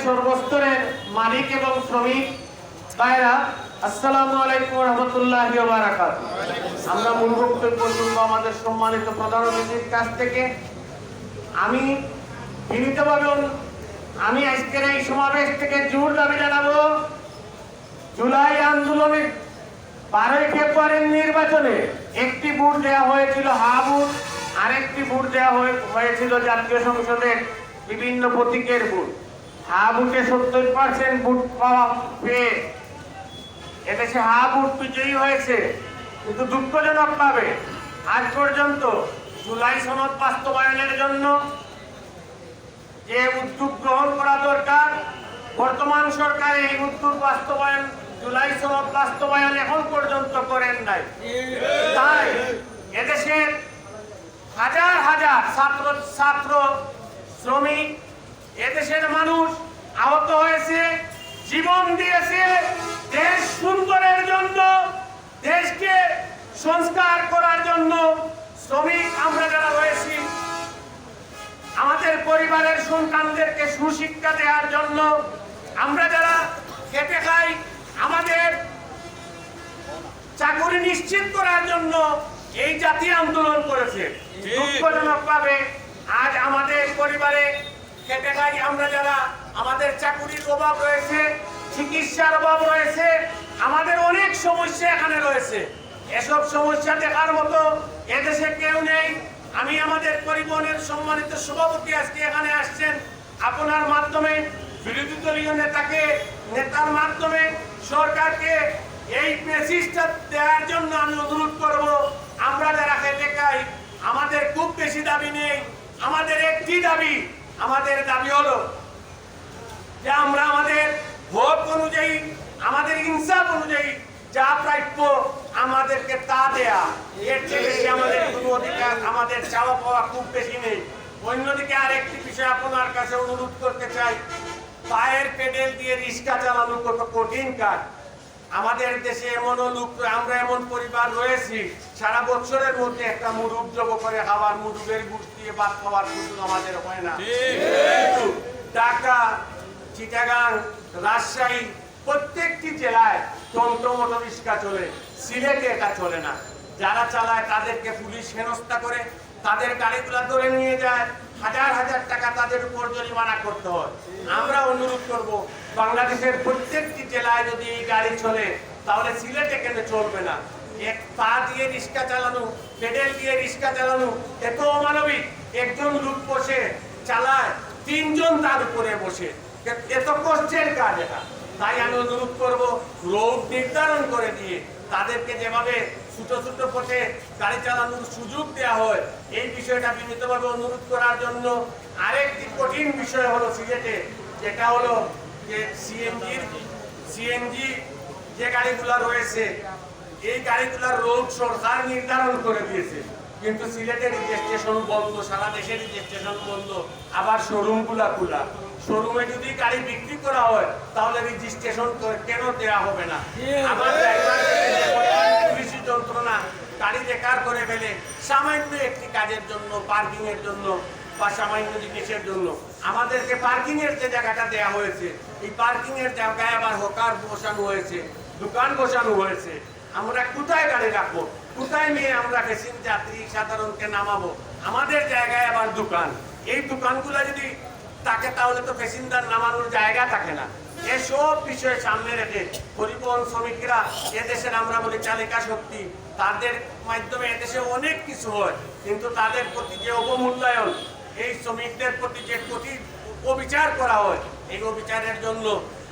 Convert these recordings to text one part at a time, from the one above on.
সর্বস্তরের মালিক এবং শ্রমিক ভাইরা, আসসালামু আলাইকুম ওয়া রাহমাতুল্লাহি ওয়া বারাকাতুহু। আমরা মূল বক্তব্য শুনব আমাদের সম্মানিত প্রধান অতিথির কাছ থেকে। আমি বিনীতভাবে আমি আজকের এই সমাবেশ থেকে জোর দাবি জানাবো, জুলাই আন্দোলনে 12 ফেব্রুয়ারির নির্বাচনে একটি ভোট দেওয়া হয়েছিল হা ভোট, আরেকটি ভোট দেওয়া হয়েছিল জাতীয় সংসদের বিভিন্ন প্রতীকের ভোট। হা ভোটে 70% ভোট পেয়ে এদেশে হা ভোট বিজয়ী হয়েছে, কিন্তু দুঃখজনক ভাবে আজ পর্যন্ত জুলাই সনদ বাস্তবায়নের জন্য যে উদ্যোগ গ্রহণ করা দরকার, বর্তমান সরকার এই উদ্যোগ বাস্তবায়ন, জুলাই সনদ বাস্তবায়ন এখন পর্যন্ত করেন নাই। তাই এদেশের হাজার হাজার ছাত্র শ্রমিক, এদেশের মানুষ আহত হয়েছে, জীবন দিয়েছে দেশ সুন্দরের জন্য, দেশকে সংস্কার করার জন্য। শ্রমিক আমরা যারা রয়েছি, আমাদের পরিবারের সন্তানদেরকে সুশিক্ষা দেওয়ার জন্য, আমরা যারা খেটে খাই, আমাদের চাকরি নিশ্চিত করার জন্য এই জাতীয় আন্দোলন করেছে। দুঃখজনক ভাবে আজ আমাদের পরিবারে খেটে খাই আমরা যারা, আমাদের চাকরির অভাব রয়েছে, চিকিৎসার অভাব রয়েছে, আমাদের অনেক সমস্যা এখানে রয়েছে। এসব সমস্যা দেখার মতো এদেশে কেউ নেই। আমি আমাদের পরিবহনের সম্মানিত সভাপতি আজকে এখানে আসছেন, আপনার মাধ্যমে বিরোধী দলীয় নেতার মাধ্যমে সরকারকে এই মেসেজটা দেওয়ার জন্য আমি অনুরোধ করব। আমরা যারা খেটে খাই, আমাদের খুব বেশি দাবি নেই, আমাদের একটি দাবি, আমাদের দাবি হলো যে আমরা আমাদের ভোট অনুযায়ী, আমাদের ইনসাফ অনুযায়ী যা প্রাপ্য আমাদেরকে তা দেয়া, এর চেয়ে বেশি আমাদের কোনো অধিকার, আমাদের চাওয়া পাওয়া খুব বেশি নেই। অন্যদিকে আরেকটি বিষয় আপনার কাছে অনুরোধ করতে চাই, পায়ের পেডেল দিয়ে রিক্সা চালানো কত কঠিন কাজ। আমাদের দেশে এমনও লোক, আমরা এমন পরিবার রয়েছি, সারা বছরের মধ্যে একটা মুরুব জব করে খাবার, মুরুবের গুড় দিয়ে ভাত খাওয়ার সুযোগ আমাদের হয় না। কিন্তু ঢাকা, চিটাগাং, রাজশাহী প্রত্যেকটি জেলায় টমটম রিক্সা চলে, সিলেটে এটা চলে না। যারা চালায় তাদেরকে পুলিশ হেনস্থা করে, তাদের গাড়িগুলা ধরে নিয়ে যায়, হাজার হাজার টাকা তাদের উপর জরিমানা করতে হয়। আমরা অনুরোধ করব, বাংলাদেশের প্রত্যেকটি জেলায় যদি এই গাড়ি চলে, তাহলে সিলেটে কেন চলবে না? এক পা দিয়ে রিক্সা চালানো, পেডেল দিয়ে রিক্সা চালানো এত অমানবিক। একজন লোক বসে চালায়, তিনজন তার উপরে বসে, এত কষ্টের কাজ এটা। তাই আমি অনুরোধ করব, রোড নির্ধারণ করে দিয়ে তাদেরকে যেভাবে ছোট ছোট পথে গাড়ি চালানোর সুযোগ দেওয়া হয়, এই বিষয়টা বিনীতভাবে অনুরোধ করার জন্য। আরেকটি কঠিন বিষয় হলো সিলেটে, যেটা হলো যে সিএনজি যে গাড়িগুলো রয়েছে, এই গাড়িগুলোর রোড সরকার নির্ধারণ করে দিয়েছে, কিন্তু সিলেটের রেজিস্ট্রেশন বন্ধ, সারা দেশের রেজিস্ট্রেশন বন্ধ, আবার শোরুমগুলা খোলা। শোরুমে যদি গাড়ি বিক্রি করা হয়, তাহলে রেজিস্ট্রেশন কেন দেওয়া হবে না? আমার পুলিশি যন্ত্রণা, গাড়ি বেকার করে ফেলে সামান্য একটি কাজের জন্য, পার্কিং এর জন্য বা সামান্য জিনিসের জন্য। আমাদেরকে পার্কিং এর যে জায়গাটা দেওয়া হয়েছে, এই পার্কিং এর জায়গায় আবার হকার বসানো হয়েছে, দোকান বসানো হয়েছে। আমরা কোথায় গাড়ি রাখবো? কোথায় নিয়ে আমরা বেশি যাত্রী সাধারণকে নামাবো? আমাদের জায়গায় আবার দোকান। এই দোকানগুলো যদি থাকে, তাহলে তো প্যাসেঞ্জার নামানোর জায়গা থাকে না। এসব বিষয় সামনে রেখে পরিবহন শ্রমিকরা, এদেশের আমরা বলি চালিকা শক্তি, তাদের মাধ্যমে এদেশে অনেক কিছু হয়, কিন্তু তাদের প্রতি যে অবমূল্যায়ন, এই শ্রমিকদের প্রতি যে অবিচার করা হয়, এই অবিচারের জন্য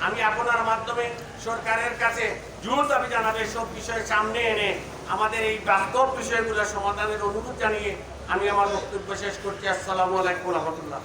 আমি আপনার মাধ্যমে সরকারের কাছে জোর দাবি জানাবে, সব বিষয় সামনে এনে আমাদের এই বাস্তব বিষয়গুলো সমাধানের অনুরোধ জানিয়ে আমি আমার বক্তব্য শেষ করছি। আসসালামু আলাইকুম ওয়া রাহমাতুল্লাহ।